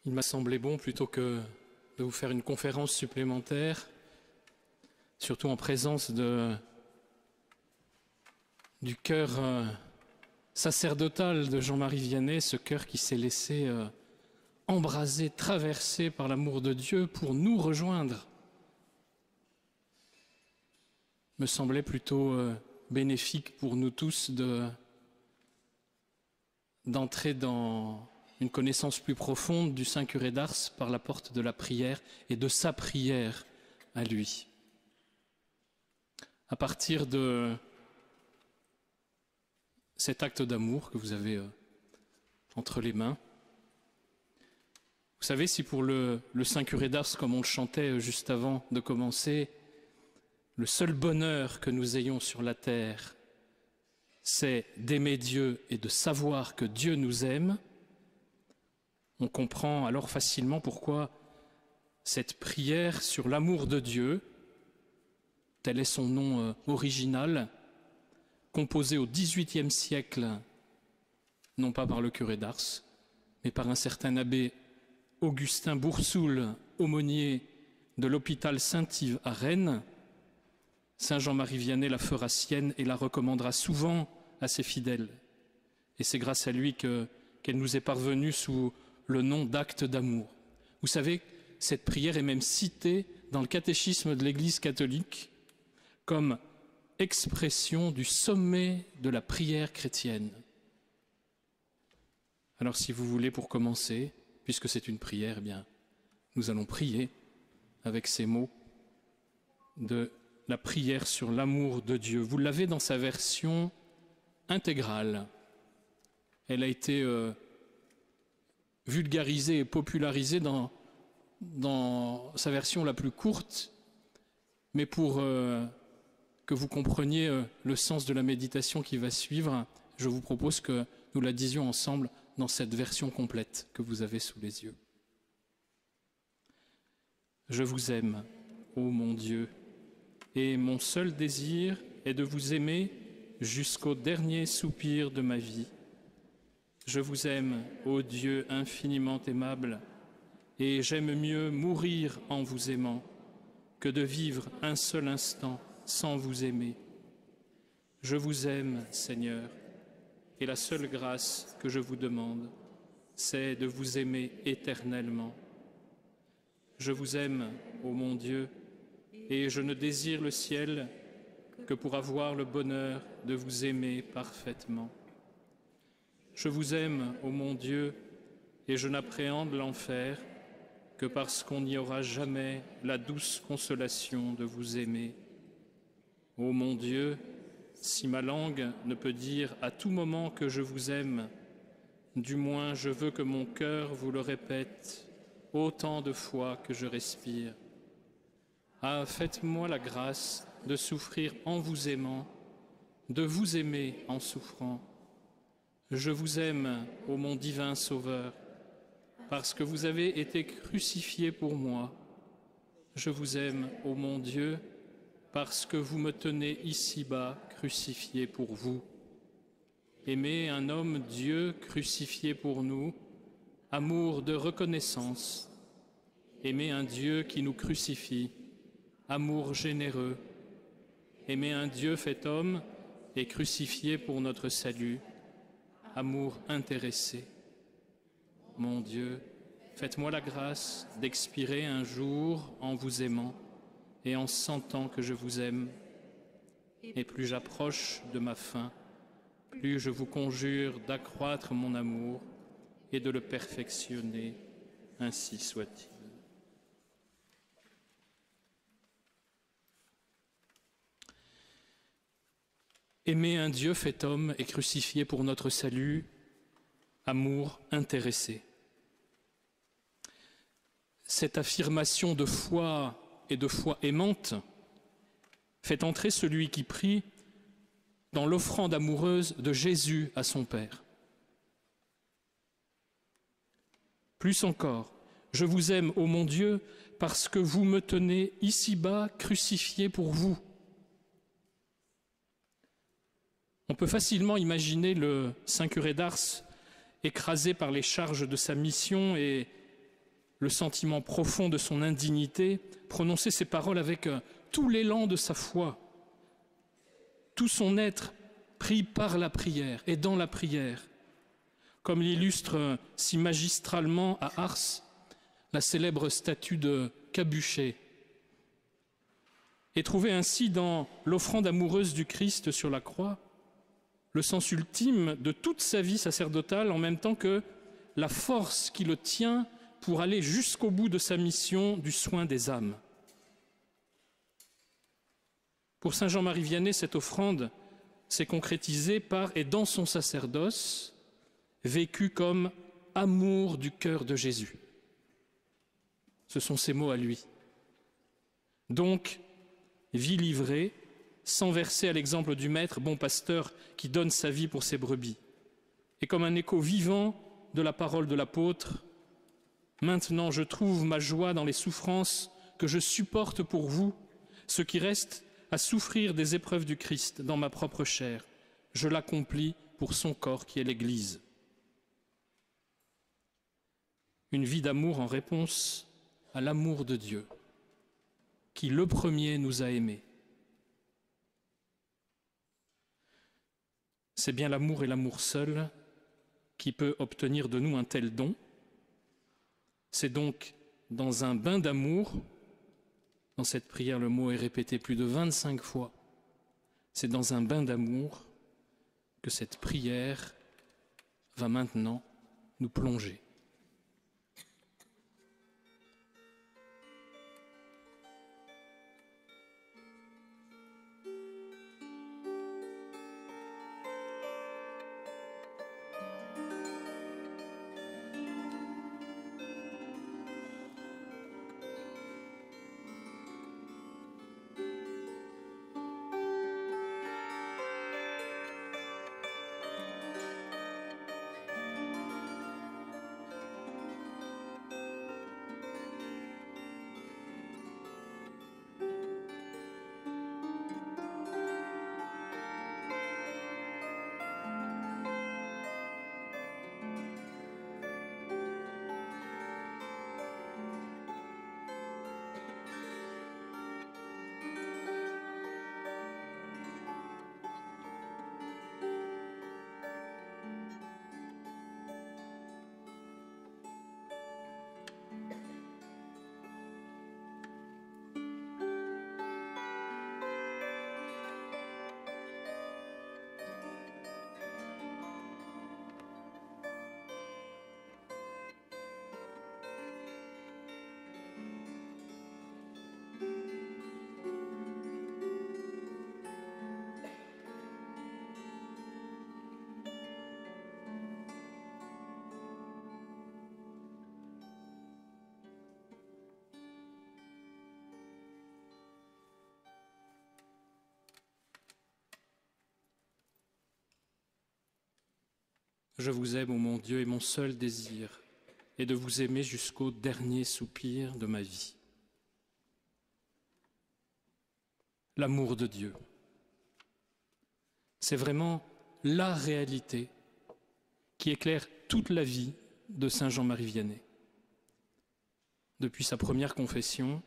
Il m'a semblé bon, plutôt que de vous faire une conférence supplémentaire, surtout en présence du cœur sacerdotal de Jean-Marie Vianney, ce cœur qui s'est laissé embraser, traverser par l'amour de Dieu pour nous rejoindre, me semblait plutôt bénéfique pour nous tous d'entrer dans une connaissance plus profonde du Saint Curé d'Ars par la porte de la prière et de sa prière à lui. À partir de cet acte d'amour que vous avez entre les mains, vous savez, si pour le Saint Curé d'Ars, comme on le chantait juste avant de commencer, le seul bonheur que nous ayons sur la terre, c'est d'aimer Dieu et de savoir que Dieu nous aime, on comprend alors facilement pourquoi cette prière sur l'amour de Dieu, tel est son nom original, composée au XVIIIe siècle, non pas par le curé d'Ars, mais par un certain abbé Augustin Boursoul, aumônier de l'hôpital Saint-Yves à Rennes. Saint Jean-Marie Vianney la fera sienne et la recommandera souvent à ses fidèles. Et c'est grâce à lui qu'elle nous est parvenue sous le nom d'acte d'amour. Vous savez, cette prière est même citée dans le catéchisme de l'Église catholique comme expression du sommet de la prière chrétienne. Alors si vous voulez, pour commencer, puisque c'est une prière, eh bien, nous allons prier avec ces mots de la prière sur l'amour de Dieu. Vous l'avez dans sa version intégrale. Elle a été vulgarisée et popularisée dans sa version la plus courte, mais pour que vous compreniez le sens de la méditation qui va suivre, je vous propose que nous la disions ensemble dans cette version complète que vous avez sous les yeux. Je vous aime, ô mon Dieu, et mon seul désir est de vous aimer jusqu'au dernier soupir de ma vie. Je vous aime, ô Dieu infiniment aimable, et j'aime mieux mourir en vous aimant que de vivre un seul instant sans vous aimer. Je vous aime, Seigneur, et la seule grâce que je vous demande, c'est de vous aimer éternellement. Je vous aime, ô mon Dieu, et je ne désire le ciel que pour avoir le bonheur de vous aimer parfaitement. Je vous aime, ô mon Dieu, et je n'appréhende l'enfer que parce qu'on n'y aura jamais la douce consolation de vous aimer. Ô mon Dieu, si ma langue ne peut dire à tout moment que je vous aime, du moins je veux que mon cœur vous le répète autant de fois que je respire. Ah, faites-moi la grâce de souffrir en vous aimant, de vous aimer en souffrant. Je vous aime, ô mon divin Sauveur, parce que vous avez été crucifié pour moi. Je vous aime, ô mon Dieu, parce que vous me tenez ici-bas crucifié pour vous. Aimez un homme Dieu crucifié pour nous, amour de reconnaissance. Aimez un Dieu qui nous crucifie, amour généreux. Aimez un Dieu fait homme et crucifié pour notre salut, amour intéressé. Mon Dieu, faites-moi la grâce d'expirer un jour en vous aimant et en sentant que je vous aime. Et plus j'approche de ma fin, plus je vous conjure d'accroître mon amour et de le perfectionner, ainsi soit-il. Aimer un Dieu fait homme et crucifié pour notre salut, amour intéressé. Cette affirmation de foi et de foi aimante fait entrer celui qui prie dans l'offrande amoureuse de Jésus à son Père. Plus encore, je vous aime, ô mon Dieu, parce que vous me tenez ici-bas crucifié pour vous. On peut facilement imaginer le Saint Curé d'Ars écrasé par les charges de sa mission et le sentiment profond de son indignité, prononçait ces paroles avec tout l'élan de sa foi, tout son être pris par la prière et dans la prière, comme l'illustre si magistralement à Ars la célèbre statue de Cabuchet, et trouver ainsi dans l'offrande amoureuse du Christ sur la croix le sens ultime de toute sa vie sacerdotale, en même temps que la force qui le tient pour aller jusqu'au bout de sa mission du soin des âmes. Pour saint Jean-Marie Vianney, cette offrande s'est concrétisée par et dans son sacerdoce, vécu comme amour du cœur de Jésus. Ce sont ses mots à lui. Donc, vie livrée, sans verser à l'exemple du maître, bon pasteur qui donne sa vie pour ses brebis. Et comme un écho vivant de la parole de l'apôtre, maintenant je trouve ma joie dans les souffrances que je supporte pour vous, ce qui reste à souffrir des épreuves du Christ dans ma propre chair. Je l'accomplis pour son corps qui est l'Église. Une vie d'amour en réponse à l'amour de Dieu, qui le premier nous a aimés. C'est bien l'amour et l'amour seul qui peut obtenir de nous un tel don. C'est donc dans un bain d'amour, dans cette prière le mot est répété plus de 25 fois, c'est dans un bain d'amour que cette prière va maintenant nous plonger. Je vous aime, ô mon Dieu, et mon seul désir est de vous aimer jusqu'au dernier soupir de ma vie. L'amour de Dieu, c'est vraiment la réalité qui éclaire toute la vie de saint Jean-Marie Vianney. Depuis sa première confession,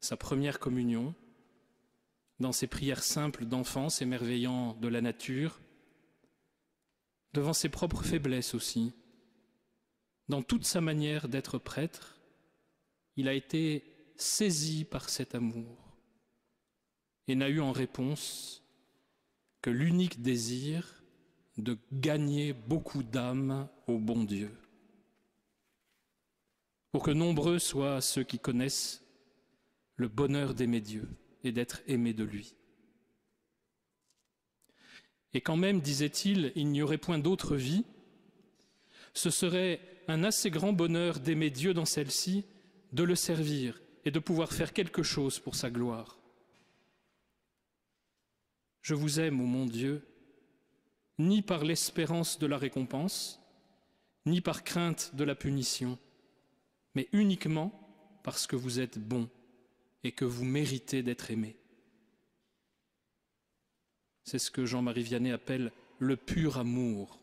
sa première communion, dans ses prières simples d'enfance émerveillant de la nature, devant ses propres faiblesses aussi, dans toute sa manière d'être prêtre, il a été saisi par cet amour et n'a eu en réponse que l'unique désir de gagner beaucoup d'âmes au bon Dieu, pour que nombreux soient ceux qui connaissent le bonheur d'aimer Dieu et d'être aimés de lui. Et quand même, disait-il, il n'y aurait point d'autre vie, ce serait un assez grand bonheur d'aimer Dieu dans celle-ci, de le servir et de pouvoir faire quelque chose pour sa gloire. Je vous aime, ô mon Dieu, ni par l'espérance de la récompense, ni par crainte de la punition, mais uniquement parce que vous êtes bon et que vous méritez d'être aimé. C'est ce que Jean-Marie Vianney appelle le pur amour.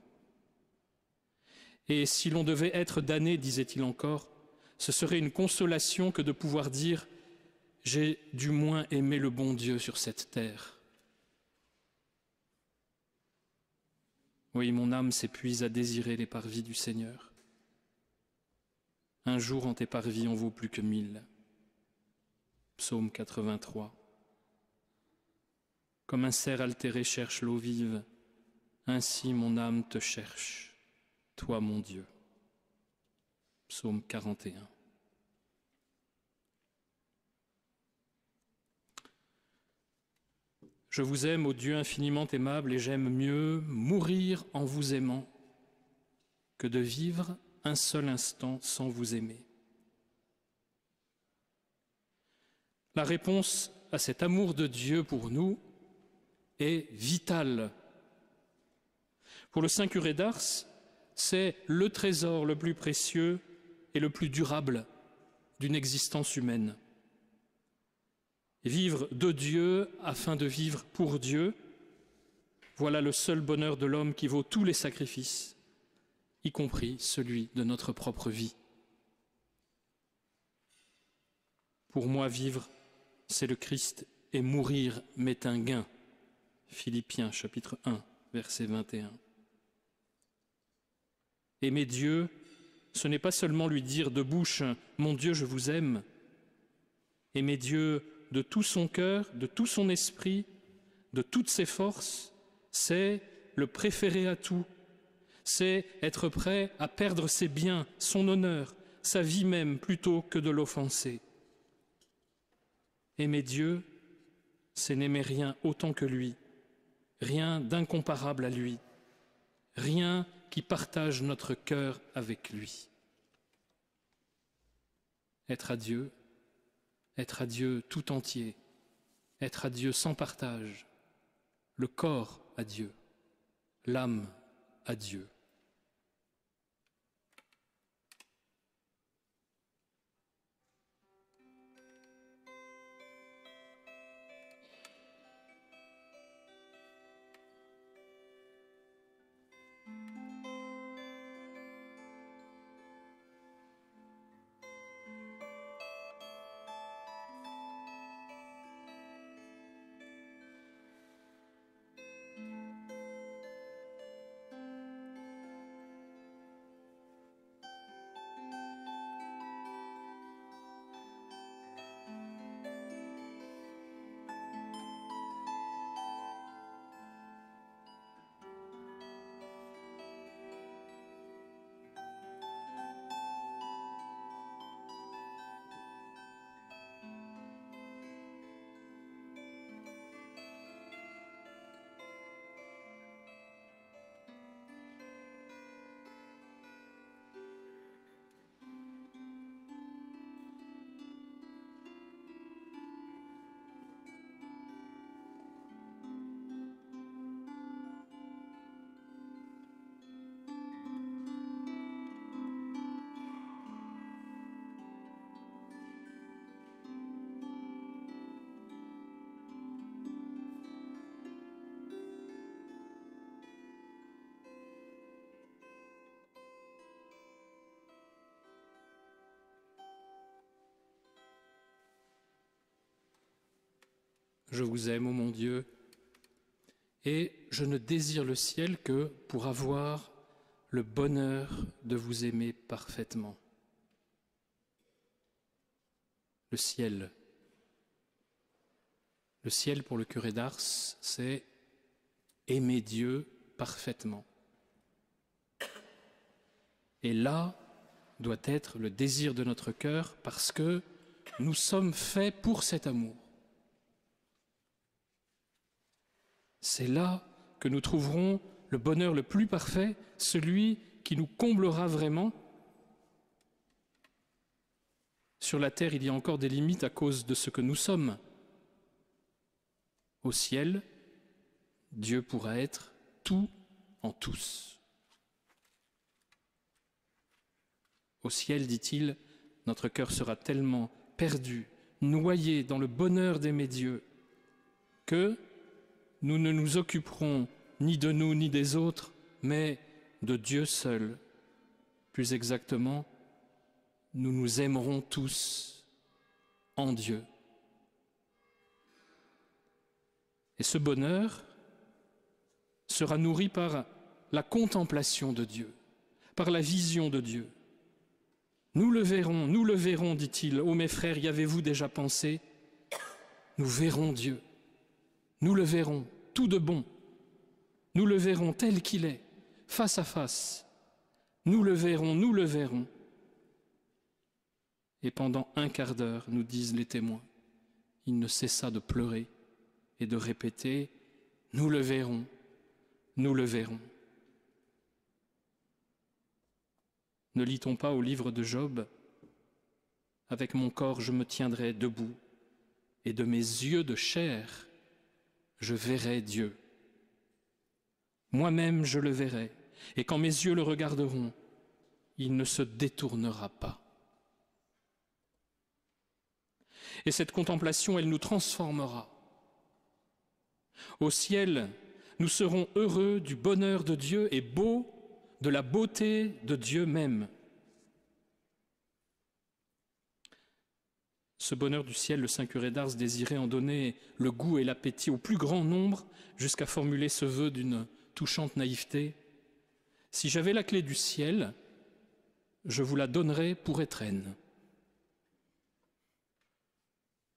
Et si l'on devait être damné, disait-il encore, Ce serait une consolation que de pouvoir dire « J'ai du moins aimé le bon Dieu sur cette terre ». Oui, mon âme s'épuise à désirer les parvis du Seigneur. Un jour en tes parvis en vaut plus que 1000. Psaume 83. Comme un cerf altéré cherche l'eau vive, ainsi mon âme te cherche, toi mon Dieu. Psaume 41. Je vous aime, ô Dieu infiniment aimable, et j'aime mieux mourir en vous aimant que de vivre un seul instant sans vous aimer. La réponse à cet amour de Dieu pour nous est vitale. Pour le saint curé d'Ars, c'est le trésor le plus précieux et le plus durable d'une existence humaine. Vivre de Dieu afin de vivre pour Dieu, voilà le seul bonheur de l'homme qui vaut tous les sacrifices, y compris celui de notre propre vie. Pour moi, vivre, c'est le Christ, et mourir m'est un gain. Philippiens chapitre 1, verset 21. Aimer Dieu, ce n'est pas seulement lui dire de bouche « Mon Dieu, je vous aime ». Aimer Dieu de tout son cœur, de tout son esprit, de toutes ses forces, c'est le préférer à tout. C'est être prêt à perdre ses biens, son honneur, sa vie même, plutôt que de l'offenser. Aimer Dieu, c'est n'aimer rien autant que lui, rien d'incomparable à lui, rien qui partage notre cœur avec lui. Être à Dieu tout entier, être à Dieu sans partage, le corps à Dieu, l'âme à Dieu. Je vous aime, ô mon Dieu, et je ne désire le ciel que pour avoir le bonheur de vous aimer parfaitement. Le ciel pour le curé d'Ars, c'est aimer Dieu parfaitement. Et là doit être le désir de notre cœur parce que nous sommes faits pour cet amour. C'est là que nous trouverons le bonheur le plus parfait, celui qui nous comblera vraiment. Sur la terre, il y a encore des limites à cause de ce que nous sommes. Au ciel, Dieu pourra être tout en tous. Au ciel, dit-il, notre cœur sera tellement perdu, noyé dans le bonheur d'aimer Dieu, que nous ne nous occuperons ni de nous ni des autres, mais de Dieu seul, plus exactement nous nous aimerons tous en Dieu. Et ce bonheur sera nourri par la contemplation de Dieu, par la vision de Dieu. Nous le verrons, dit-il. Ô mes frères, y avez-vous déjà pensé? Nous verrons Dieu. Nous le verrons, tout de bon. Nous le verrons tel qu'il est, face à face. Nous le verrons, nous le verrons. Et pendant un quart d'heure, nous disent les témoins, il ne cessa de pleurer et de répéter « Nous le verrons, nous le verrons ». Ne lit-on pas au livre de Job « Avec mon corps je me tiendrai debout, et de mes yeux de chair je verrai Dieu. Moi-même je le verrai, et quand mes yeux le regarderont, il ne se détournera pas. » Et cette contemplation, elle nous transformera. Au ciel, nous serons heureux du bonheur de Dieu et beaux de la beauté de Dieu même. Ce bonheur du ciel, le saint curé d'Ars désirait en donner le goût et l'appétit au plus grand nombre, jusqu'à formuler ce vœu d'une touchante naïveté. Si j'avais la clé du ciel, je vous la donnerais pour étrenne.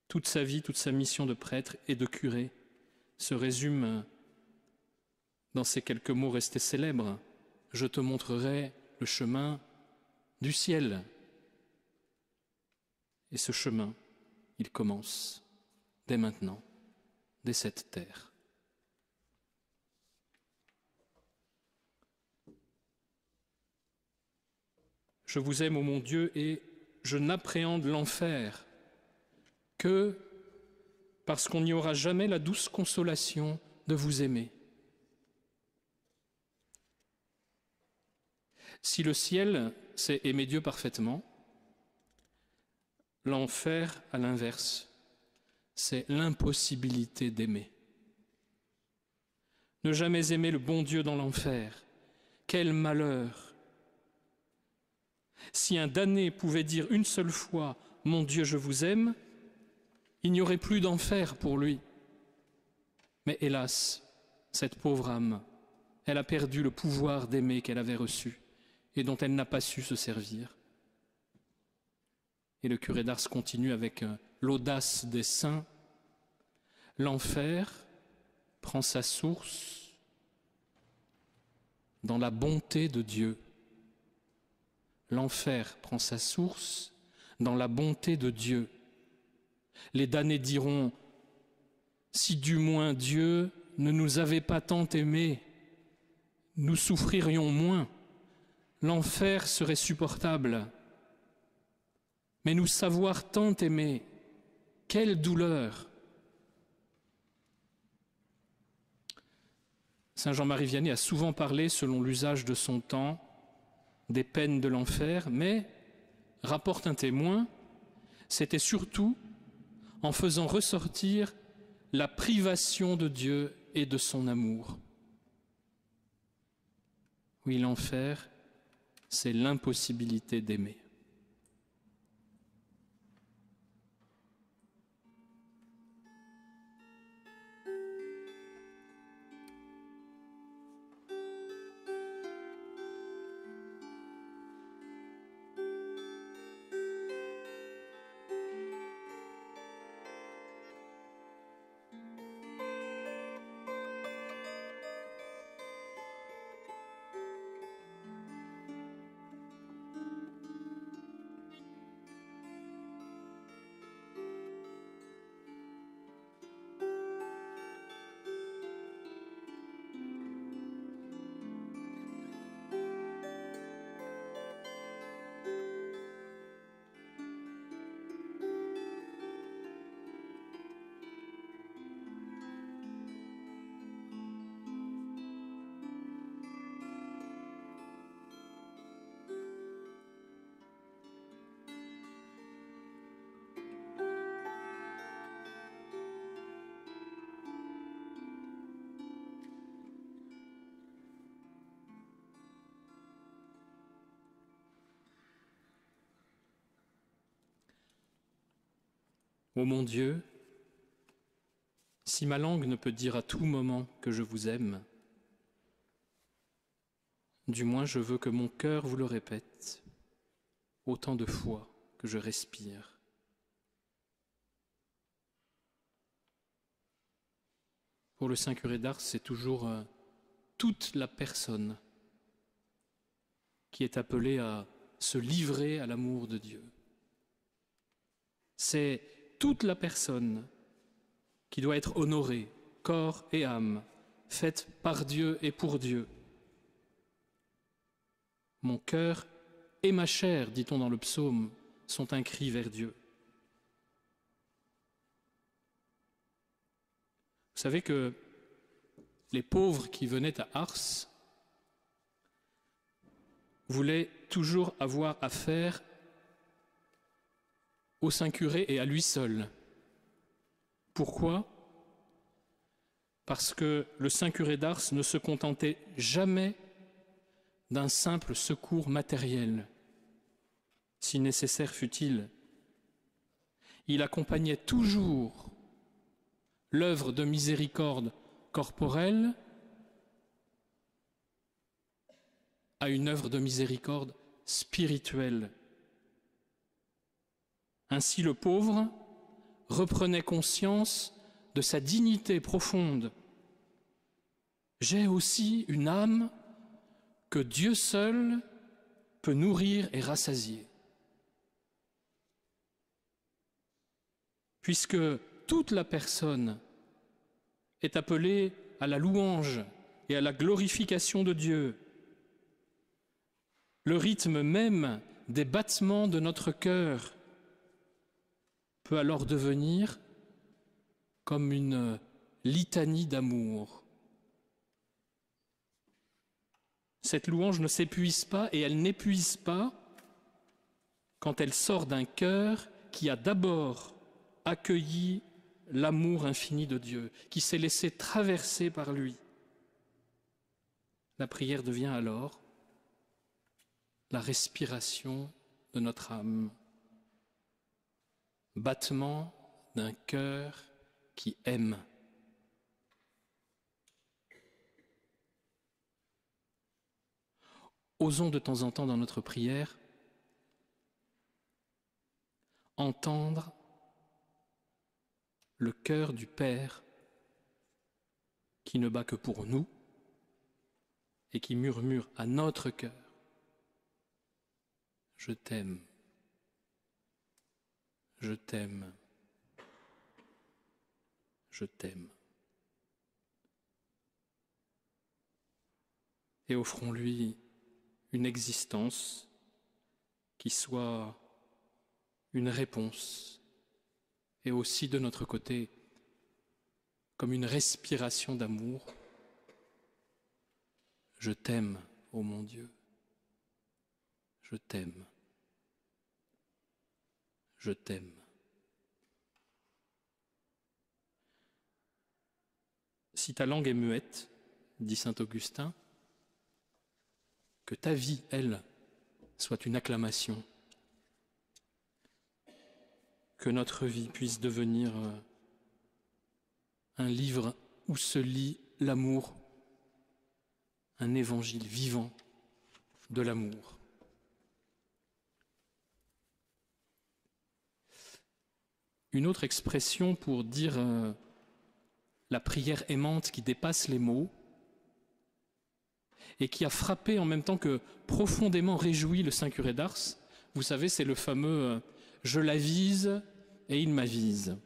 Toute sa vie, toute sa mission de prêtre et de curé se résume dans ces quelques mots restés célèbres. Je te montrerai le chemin du ciel. Et ce chemin, il commence dès maintenant, dès cette terre. Je vous aime, ô mon Dieu, et je n'appréhende l'enfer que parce qu'on n'y aura jamais la douce consolation de vous aimer. Si le ciel, c'est aimer Dieu parfaitement, l'enfer, à l'inverse, c'est l'impossibilité d'aimer. Ne jamais aimer le bon Dieu dans l'enfer, quel malheur! Si un damné pouvait dire une seule fois « Mon Dieu, je vous aime », il n'y aurait plus d'enfer pour lui. Mais hélas, cette pauvre âme, elle a perdu le pouvoir d'aimer qu'elle avait reçu et dont elle n'a pas su se servir. Et le curé d'Ars continue avec l'audace des saints. L'enfer prend sa source dans la bonté de Dieu. L'enfer prend sa source dans la bonté de Dieu. Les damnés diront « Si du moins Dieu ne nous avait pas tant aimés, nous souffririons moins. L'enfer serait supportable. Mais nous savoir tant aimer, quelle douleur !» Saint Jean-Marie Vianney a souvent parlé, selon l'usage de son temps, des peines de l'enfer, mais, rapporte un témoin, c'était surtout en faisant ressortir la privation de Dieu et de son amour. Oui, l'enfer, c'est l'impossibilité d'aimer. Ô mon Dieu, si ma langue ne peut dire à tout moment que je vous aime, du moins je veux que mon cœur vous le répète autant de fois que je respire. Pour le Saint curé d'Ars, c'est toujours toute la personne qui est appelée à se livrer à l'amour de Dieu. C'est toute la personne qui doit être honorée, corps et âme, faite par Dieu et pour Dieu. Mon cœur et ma chair, dit-on dans le psaume, sont un cri vers Dieu. Vous savez que les pauvres qui venaient à Ars voulaient toujours avoir affaire au Saint curé et à lui seul. Pourquoi ? Parce que le Saint curé d'Ars ne se contentait jamais d'un simple secours matériel, si nécessaire fût-il. Il accompagnait toujours l'œuvre de miséricorde corporelle à une œuvre de miséricorde spirituelle. Ainsi le pauvre reprenait conscience de sa dignité profonde. J'ai aussi une âme que Dieu seul peut nourrir et rassasier. Puisque toute la personne est appelée à la louange et à la glorification de Dieu, le rythme même des battements de notre cœur peut alors devenir comme une litanie d'amour. Cette louange ne s'épuise pas et elle n'épuise pas quand elle sort d'un cœur qui a d'abord accueilli l'amour infini de Dieu, qui s'est laissé traverser par lui. La prière devient alors la respiration de notre âme, battement d'un cœur qui aime. Osons de temps en temps dans notre prière entendre le cœur du Père qui ne bat que pour nous et qui murmure à notre cœur: je t'aime, je t'aime, je t'aime. Et offrons-lui une existence qui soit une réponse et aussi de notre côté comme une respiration d'amour. Je t'aime, ô mon Dieu, je t'aime, je t'aime. Si ta langue est muette, dit saint Augustin, que ta vie, elle, soit une acclamation, que notre vie puisse devenir un livre où se lit l'amour, un évangile vivant de l'amour. Une autre expression pour dire la prière aimante qui dépasse les mots et qui a frappé en même temps que profondément réjoui le Saint curé d'Ars, vous savez, c'est le fameux « je l'avise et il m'avise »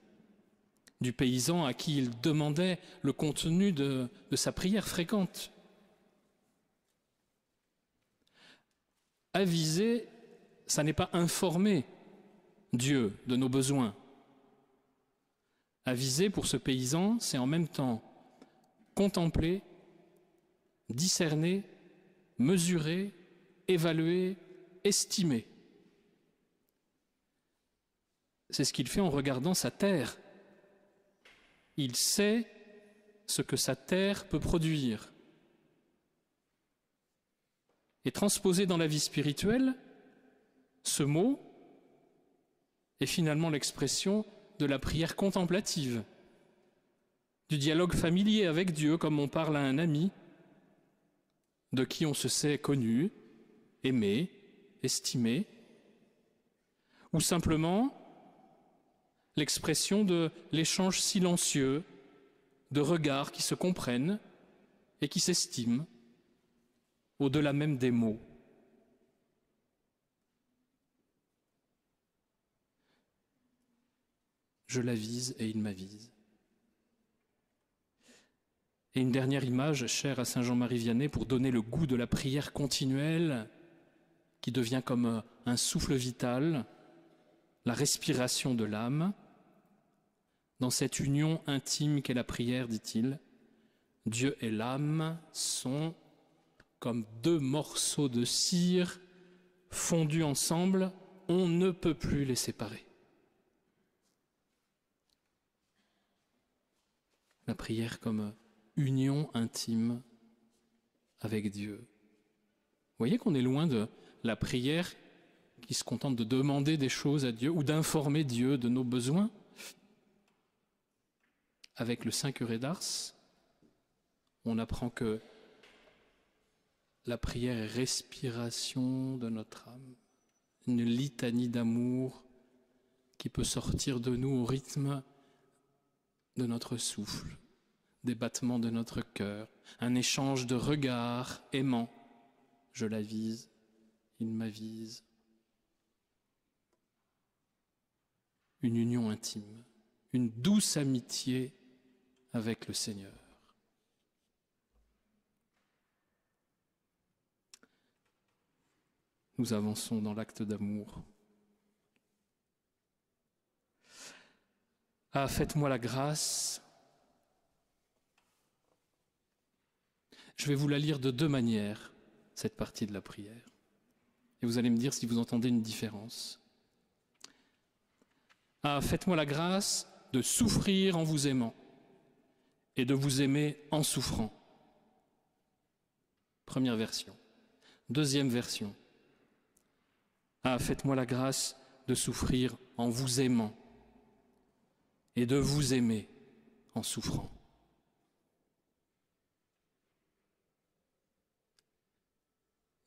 du paysan à qui il demandait le contenu de sa prière fréquente. Aviser, ça n'est pas informer Dieu de nos besoins. Aviser pour ce paysan, c'est en même temps contempler, discerner, mesurer, évaluer, estimer. C'est ce qu'il fait en regardant sa terre. Il sait ce que sa terre peut produire. Et transposé dans la vie spirituelle, ce mot est finalement l'expression de la prière contemplative, du dialogue familier avec Dieu comme on parle à un ami, de qui on se sait connu, aimé, estimé, ou simplement l'expression de l'échange silencieux de regards qui se comprennent et qui s'estiment, au-delà même des mots. Je l'avise et il m'avise. Et une dernière image chère à saint Jean-Marie Vianney pour donner le goût de la prière continuelle qui devient comme un souffle vital, la respiration de l'âme. Dans cette union intime qu'est la prière, dit-il, Dieu et l'âme sont comme deux morceaux de cire fondus ensemble, on ne peut plus les séparer. La prière comme union intime avec Dieu. Vous voyez qu'on est loin de la prière qui se contente de demander des choses à Dieu ou d'informer Dieu de nos besoins. Avec le Saint Curé d'Ars, on apprend que la prière est respiration de notre âme, une litanie d'amour qui peut sortir de nous au rythme de notre souffle, des battements de notre cœur, un échange de regards aimants. Je l'avise, il m'avise. Une union intime, une douce amitié avec le Seigneur. Nous avançons dans l'acte d'amour. Ah, faites-moi la grâce. Je vais vous la lire de deux manières, cette partie de la prière. Et vous allez me dire si vous entendez une différence. Ah, faites-moi la grâce de souffrir en vous aimant et de vous aimer en souffrant. Première version. Deuxième version. Ah, faites-moi la grâce de souffrir en vous aimant et de vous aimer en souffrant.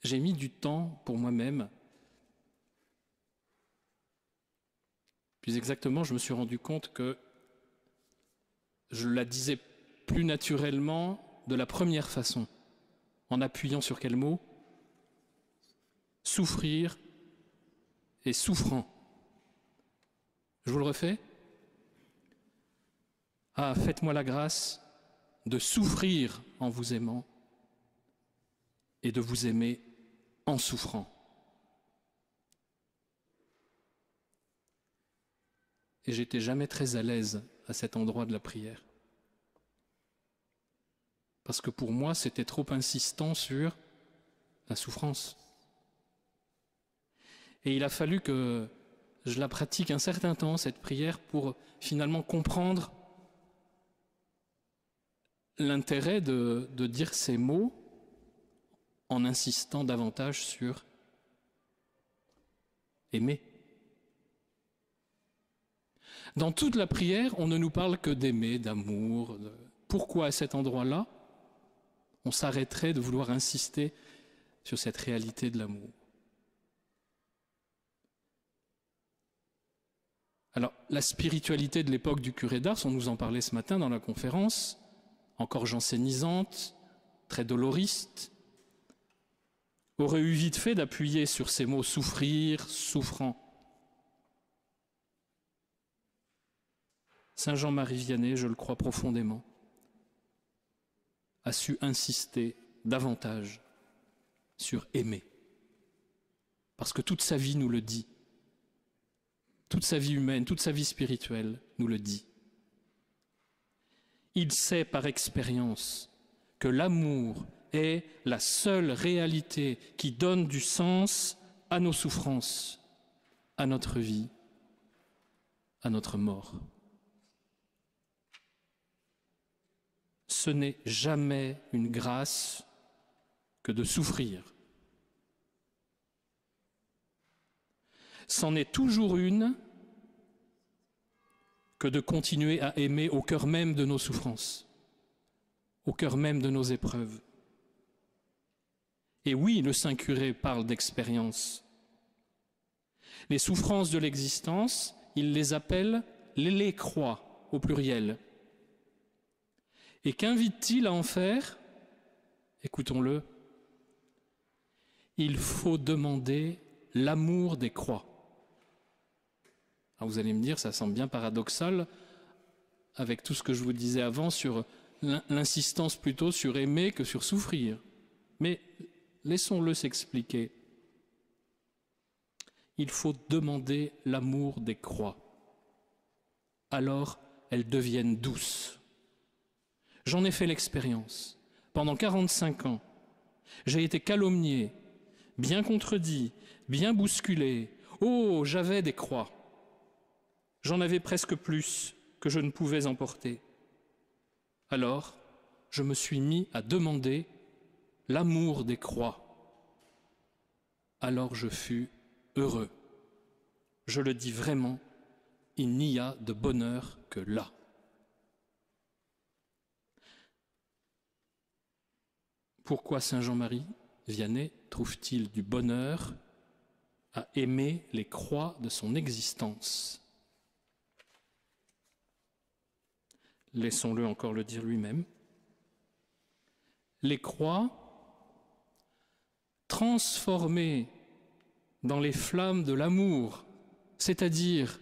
J'ai mis du temps pour moi-même. Plus exactement, je me suis rendu compte que je la disais plus naturellement de la première façon, en appuyant sur quel mot ? Souffrir et souffrant. Je vous le refais ? Ah, faites-moi la grâce de souffrir en vous aimant et de vous aimer en souffrant. Et j'étais jamais très à l'aise à cet endroit de la prière. Parce que pour moi, c'était trop insistant sur la souffrance. Et il a fallu que je la pratique un certain temps, cette prière, pour finalement comprendre l'intérêt de dire ces mots en insistant davantage sur aimer. Dans toute la prière, on ne nous parle que d'aimer, d'amour. Pourquoi à cet endroit-là, on s'arrêterait de vouloir insister sur cette réalité de l'amour? Alors, la spiritualité de l'époque du curé d'Ars, on nous en parlait ce matin dans la conférence, encore jansénisante, très doloriste, aurait eu vite fait d'appuyer sur ces mots souffrir, souffrant. Saint Jean-Marie Vianney, je le crois profondément, a su insister davantage sur aimer. Parce que toute sa vie nous le dit. Toute sa vie humaine, toute sa vie spirituelle nous le dit. Il sait par expérience que l'amour est la seule réalité qui donne du sens à nos souffrances, à notre vie, à notre mort. Ce n'est jamais une grâce que de souffrir. C'en est toujours une que de continuer à aimer au cœur même de nos souffrances, au cœur même de nos épreuves. Et oui, le Saint Curé parle d'expérience. Les souffrances de l'existence, il les appelle les croix au pluriel. Et qu'invite-t-il à en faire? Écoutons-le. Il faut demander l'amour des croix. Alors vous allez me dire, ça semble bien paradoxal avec tout ce que je vous disais avant sur l'insistance plutôt sur aimer que sur souffrir. Mais laissons-le s'expliquer. Il faut demander l'amour des croix. Alors elles deviennent douces. J'en ai fait l'expérience. Pendant 45 ans, j'ai été calomnié, bien contredit, bien bousculé. Oh, j'avais des croix. J'en avais presque plus que je ne pouvais en porter. Alors, je me suis mis à demander l'amour des croix. Alors je fus heureux. Je le dis vraiment, il n'y a de bonheur que là. Pourquoi Saint Jean-Marie Vianney trouve-t-il du bonheur à aimer les croix de son existence? Laissons-le encore le dire lui-même. Les croix, transformées dans les flammes de l'amour, c'est-à-dire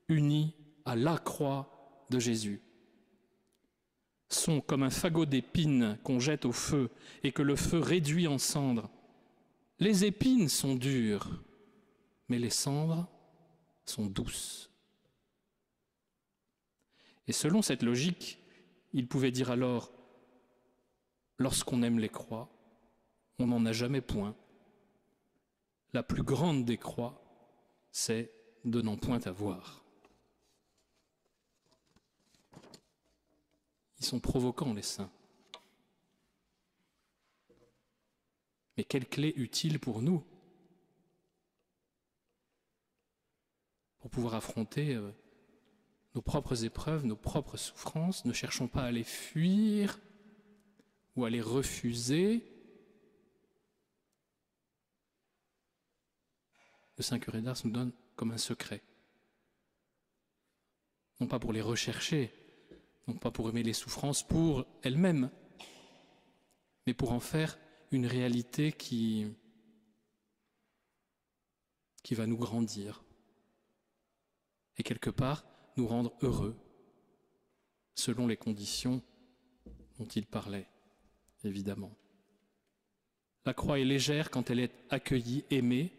unies à la croix de Jésus, sont comme un fagot d'épines qu'on jette au feu et que le feu réduit en cendres. Les épines sont dures, mais les cendres sont douces. Et selon cette logique, il pouvait dire alors, lorsqu'on aime les croix, on n'en a jamais point. La plus grande des croix, c'est de n'en point avoir. Ils sont provoquants, les saints. Mais quelle clé utile pour nous pour pouvoir affronter nos propres épreuves, nos propres souffrances. Ne cherchons pas à les fuir ou à les refuser. Le Saint Curé d'Ars nous donne comme un secret. Non pas pour les rechercher, non pas pour aimer les souffrances pour elles-mêmes, mais pour en faire une réalité qui va nous grandir et quelque part nous rendre heureux selon les conditions dont il parlait, évidemment. La croix est légère quand elle est accueillie, aimée.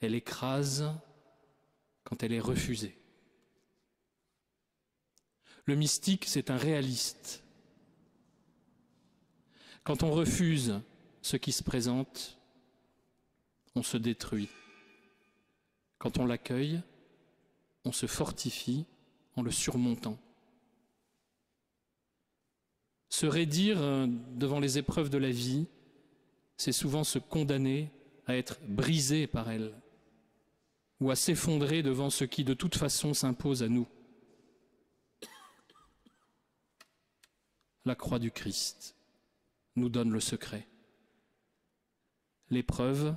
Elle écrase quand elle est refusée. Le mystique, c'est un réaliste. Quand on refuse ce qui se présente, on se détruit. Quand on l'accueille, on se fortifie en le surmontant. Se raidir devant les épreuves de la vie, c'est souvent se condamner à être brisé par elles ou à s'effondrer devant ce qui de toute façon s'impose à nous. La croix du Christ nous donne le secret. L'épreuve,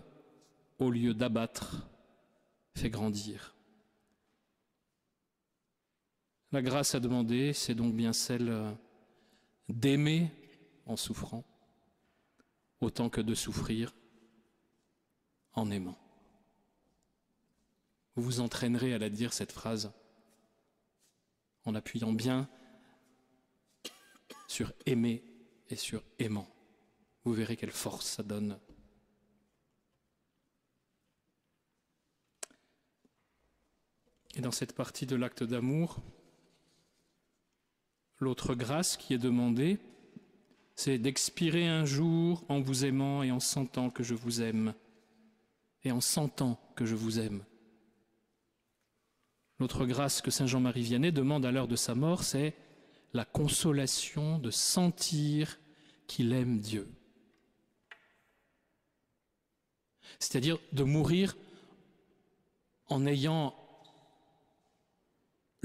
au lieu d'abattre, fait grandir. La grâce à demander, c'est donc bien celle d'aimer en souffrant, autant que de souffrir en aimant. Vous vous entraînerez à la dire, cette phrase, en appuyant bien sur aimer et sur aimant. Vous verrez quelle force ça donne. Et dans cette partie de l'acte d'amour, l'autre grâce qui est demandée, c'est d'expirer un jour en vous aimant et en sentant que je vous aime. Et en sentant que je vous aime. L'autre grâce que Saint Jean-Marie Vianney demande à l'heure de sa mort, c'est la consolation de sentir qu'il aime Dieu. C'est-à-dire de mourir en ayant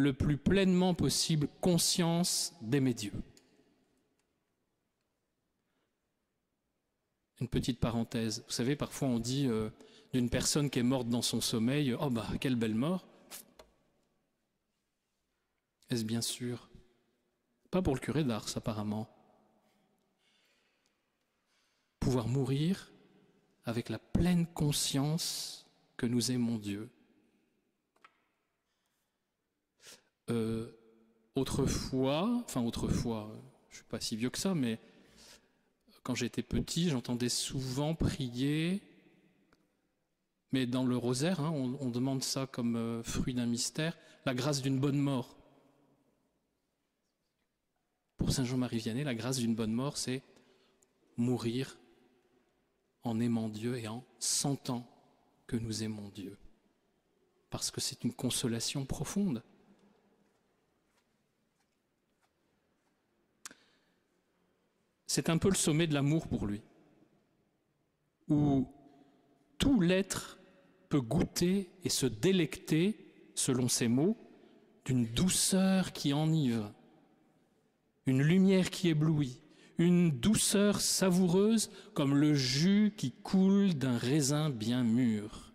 le plus pleinement possible conscience d'aimer Dieu. Une petite parenthèse, vous savez, parfois on dit d'une personne qui est morte dans son sommeil, « Oh bah, quelle belle mort !» Est-ce bien sûr? Pas pour le curé d'Ars, apparemment. Pouvoir mourir avec la pleine conscience que nous aimons Dieu. Autrefois, je ne suis pas si vieux que ça, mais quand j'étais petit, j'entendais souvent prier, mais dans le rosaire, on demande ça comme fruit d'un mystère, la grâce d'une bonne mort. Pour Saint Jean-Marie Vianney, la grâce d'une bonne mort, c'est mourir en aimant Dieu et en sentant que nous aimons Dieu. Parce que c'est une consolation profonde. C'est un peu le sommet de l'amour pour lui, où tout l'être peut goûter et se délecter, selon ses mots, d'une douceur qui enivre, une lumière qui éblouit, une douceur savoureuse comme le jus qui coule d'un raisin bien mûr.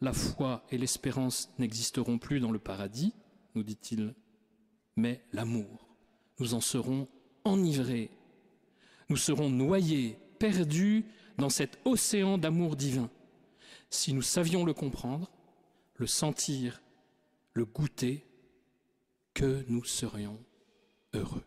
La foi et l'espérance n'existeront plus dans le paradis, nous dit-il, mais l'amour. Nous en serons enivrés. Nous serons noyés, perdus dans cet océan d'amour divin. Si nous savions le comprendre, le sentir, le goûter, que nous serions heureux.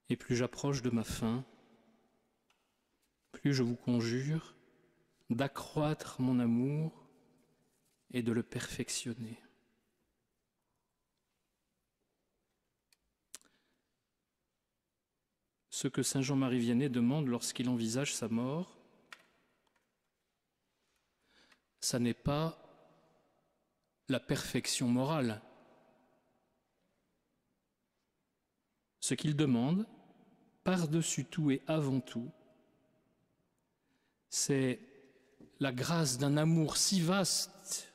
Et plus j'approche de ma fin, plus je vous conjure d'accroître mon amour et de le perfectionner. Ce que saint Jean-Marie Vianney demande lorsqu'il envisage sa mort, ça n'est pas la perfection morale. Ce qu'il demande, par-dessus tout et avant tout, c'est la grâce d'un amour si vaste,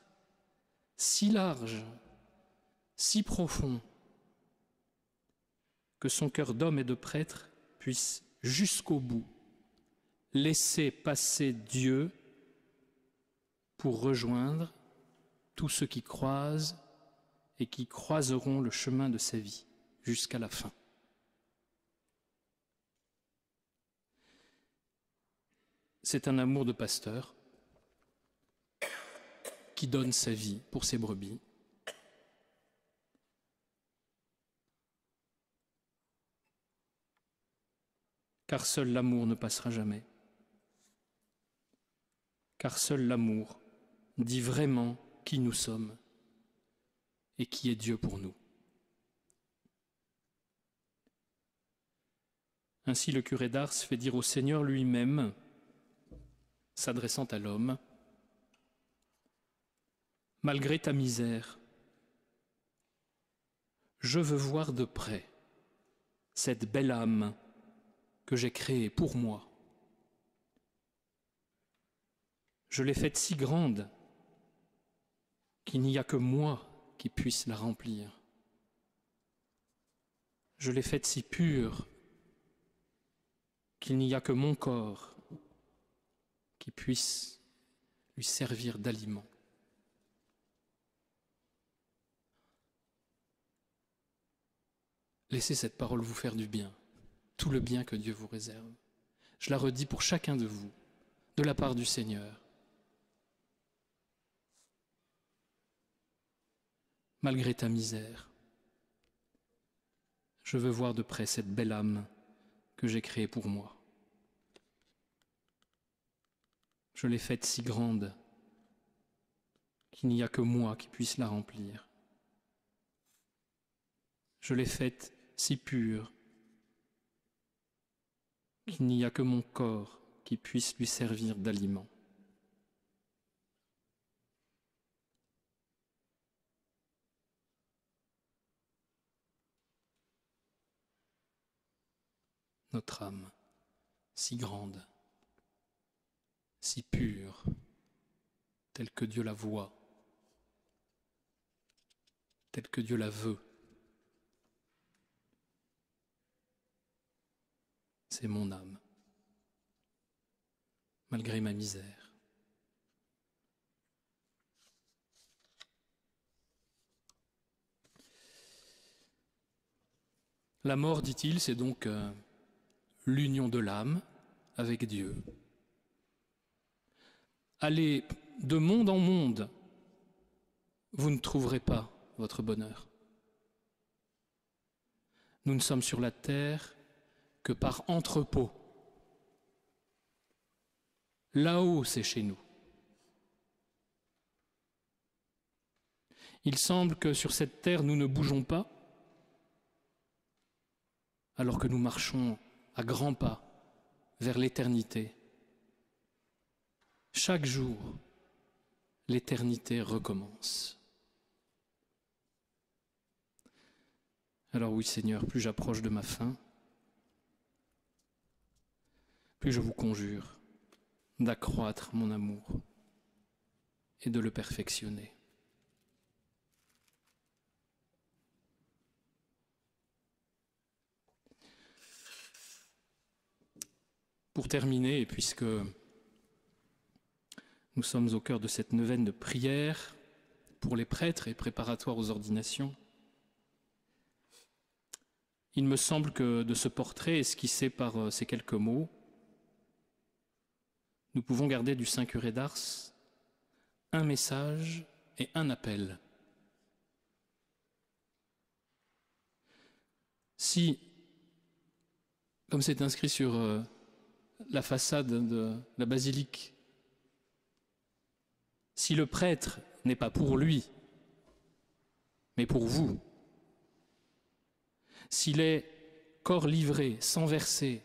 si large, si profond, que son cœur d'homme et de prêtre puisse jusqu'au bout laisser passer Dieu pour rejoindre tous ceux qui croisent et qui croiseront le chemin de sa vie jusqu'à la fin. C'est un amour de pasteur qui donne sa vie pour ses brebis. Car seul l'amour ne passera jamais. Car seul l'amour dit vraiment qui nous sommes et qui est Dieu pour nous. Ainsi le curé d'Ars fait dire au Seigneur lui-même, s'adressant à l'homme, « Malgré ta misère, je veux voir de près cette belle âme que j'ai créée pour moi. Je l'ai faite si grande qu'il n'y a que moi qui puisse la remplir. Je l'ai faite si pure qu'il n'y a que mon corps qui puisse lui servir d'aliment. Laissez cette parole vous faire du bien, tout le bien que Dieu vous réserve. Je la redis pour chacun de vous, de la part du Seigneur. Malgré ta misère, je veux voir de près cette belle âme que j'ai créée pour moi. Je l'ai faite si grande qu'il n'y a que moi qui puisse la remplir. Je l'ai faite si pure qu'il n'y a que mon corps qui puisse lui servir d'aliment. Notre âme, si grande, si pure, telle que Dieu la voit, telle que Dieu la veut, c'est mon âme, malgré ma misère. La mort, dit-il, c'est donc l'union de l'âme avec Dieu. Allez de monde en monde, vous ne trouverez pas votre bonheur. Nous ne sommes sur la terre que par entrepôt. Là-haut, c'est chez nous. Il semble que sur cette terre, nous ne bougeons pas, alors que nous marchons à grands pas vers l'éternité. Chaque jour, l'éternité recommence. Alors oui, Seigneur, plus j'approche de ma fin, plus je vous conjure d'accroître mon amour et de le perfectionner. Pour terminer, et puisque nous sommes au cœur de cette neuvaine de prière pour les prêtres et préparatoire aux ordinations, il me semble que de ce portrait esquissé par ces quelques mots, nous pouvons garder du Saint Curé d'Ars un message et un appel. Si, comme c'est inscrit sur la façade de la basilique, si le prêtre n'est pas pour lui, mais pour vous, s'il est corps livré, sang versé,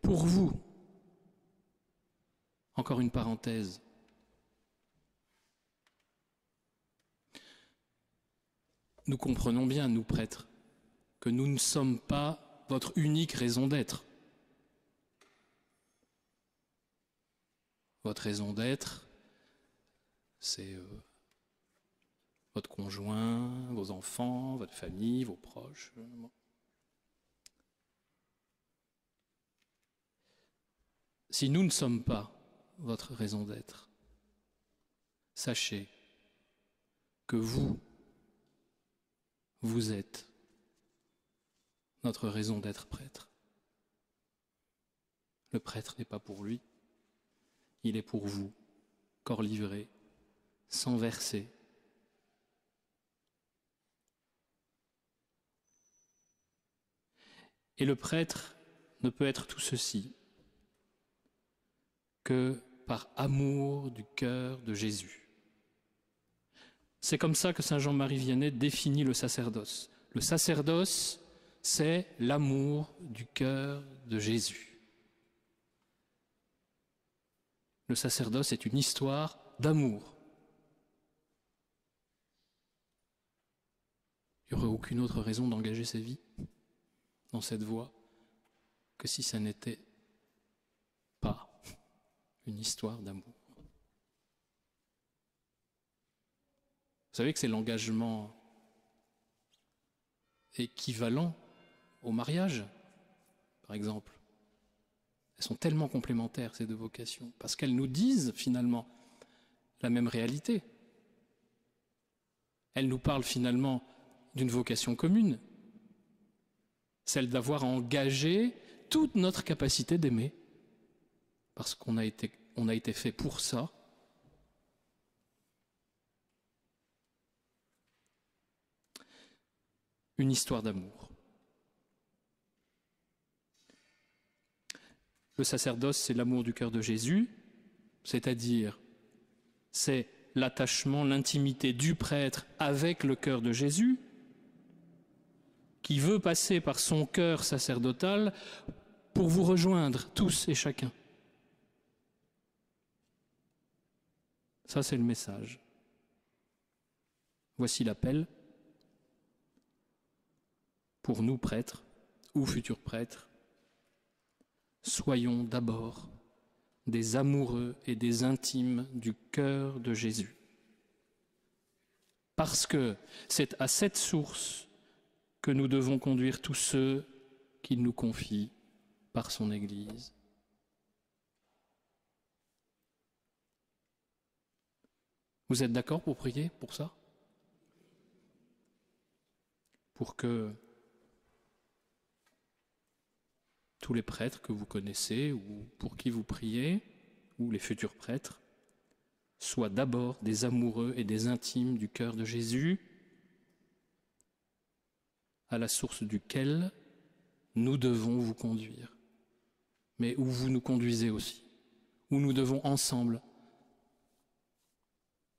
pour vous, encore une parenthèse, nous comprenons bien, nous prêtres, que nous ne sommes pas votre unique raison d'être. Votre raison d'être, c'est votre conjoint, vos enfants, votre famille, vos proches. Si nous ne sommes pas votre raison d'être, sachez que vous êtes notre raison d'être prêtre. Le prêtre n'est pas pour lui, il est pour vous, corps livré, sang versé. Et le prêtre ne peut être tout ceci que par amour du cœur de Jésus. C'est comme ça que saint Jean-Marie Vianney définit le sacerdoce. Le sacerdoce, c'est l'amour du cœur de Jésus. Le sacerdoce est une histoire d'amour. Il n'y aurait aucune autre raison d'engager sa vie dans cette voie que si ça n'était pas une histoire d'amour. Vous savez que c'est l'engagement équivalent au mariage, par exemple. Elles sont tellement complémentaires, ces deux vocations, parce qu'elles nous disent finalement la même réalité. Elles nous parlent finalement d'une vocation commune, celle d'avoir engagé toute notre capacité d'aimer, parce qu'on a été fait pour ça. Une histoire d'amour. Le sacerdoce, c'est l'amour du cœur de Jésus, c'est-à-dire c'est l'attachement, l'intimité du prêtre avec le cœur de Jésus, qui veut passer par son cœur sacerdotal pour vous rejoindre tous et chacun. Ça, c'est le message. Voici l'appel pour nous, prêtres ou futurs prêtres. Soyons d'abord des amoureux et des intimes du cœur de Jésus. Parce que c'est à cette source que nous devons conduire tous ceux qu'il nous confie par son Église. Vous êtes d'accord pour prier pour ça? Pour que tous les prêtres que vous connaissez ou pour qui vous priez, ou les futurs prêtres, soient d'abord des amoureux et des intimes du cœur de Jésus, à la source duquel nous devons vous conduire, mais où vous nous conduisez aussi, où nous devons ensemble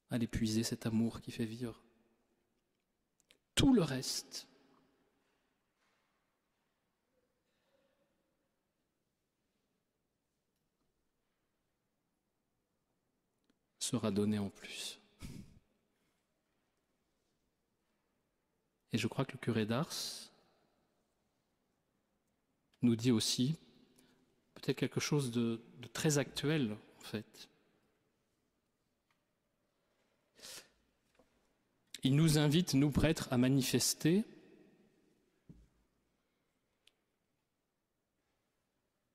aller puiser cet amour qui fait vivre. Tout le reste sera donné en plus. Et je crois que le curé d'Ars nous dit aussi peut-être quelque chose de très actuel, en fait. Il nous invite, nous prêtres, à manifester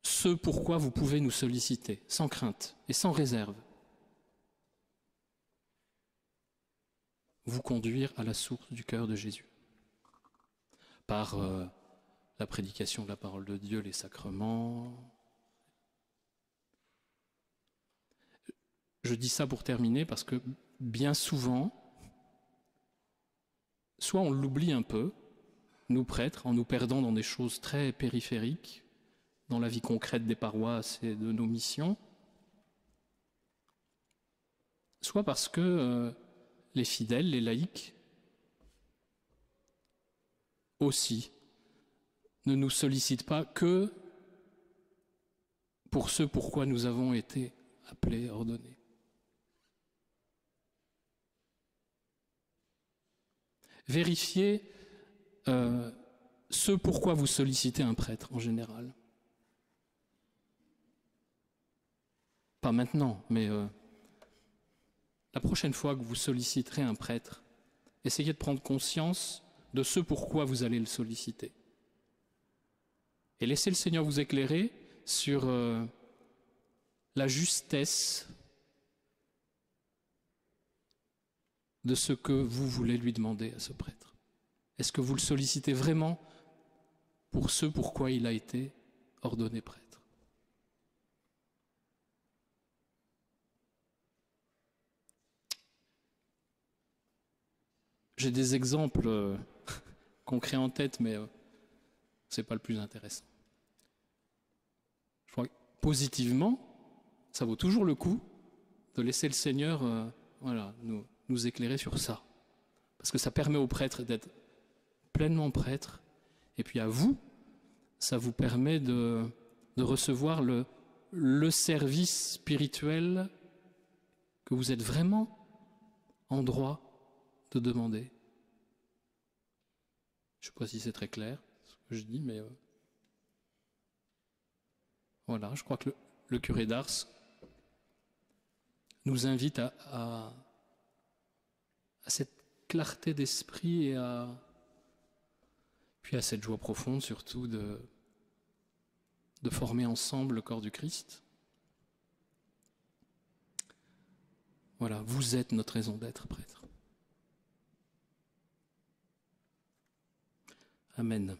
ce pourquoi vous pouvez nous solliciter, sans crainte et sans réserve. Vous conduire à la source du cœur de Jésus. Par la prédication de la parole de Dieu, les sacrements. Je dis ça pour terminer parce que bien souvent, soit on l'oublie un peu, nous prêtres, en nous perdant dans des choses très périphériques, dans la vie concrète des paroisses et de nos missions, soit parce que les fidèles, les laïcs, aussi, ne nous sollicitent pas que pour ce pourquoi nous avons été appelés, ordonnés. Vérifiez ce pourquoi vous sollicitez un prêtre en général. Pas maintenant, mais la prochaine fois que vous solliciterez un prêtre, essayez de prendre conscience de ce pourquoi vous allez le solliciter. Et laissez le Seigneur vous éclairer sur la justesse de ce que vous voulez lui demander à ce prêtre. Est-ce que vous le sollicitez vraiment pour ce pourquoi il a été ordonné prêtre? J'ai des exemples concrets en tête, mais ce n'est pas le plus intéressant. Je crois que positivement, ça vaut toujours le coup de laisser le Seigneur nous éclairer sur ça. Parce que ça permet aux prêtres d'être pleinement prêtres. Et puis à vous, ça vous permet de recevoir le service spirituel que vous êtes vraiment en droit de demander. Je ne sais pas si c'est très clair ce que je dis, mais voilà, je crois que le curé d'Ars nous invite à cette clarté d'esprit et à puis à cette joie profonde surtout de former ensemble le corps du Christ. Voilà, vous êtes notre raison d'être, prêtre. Amen.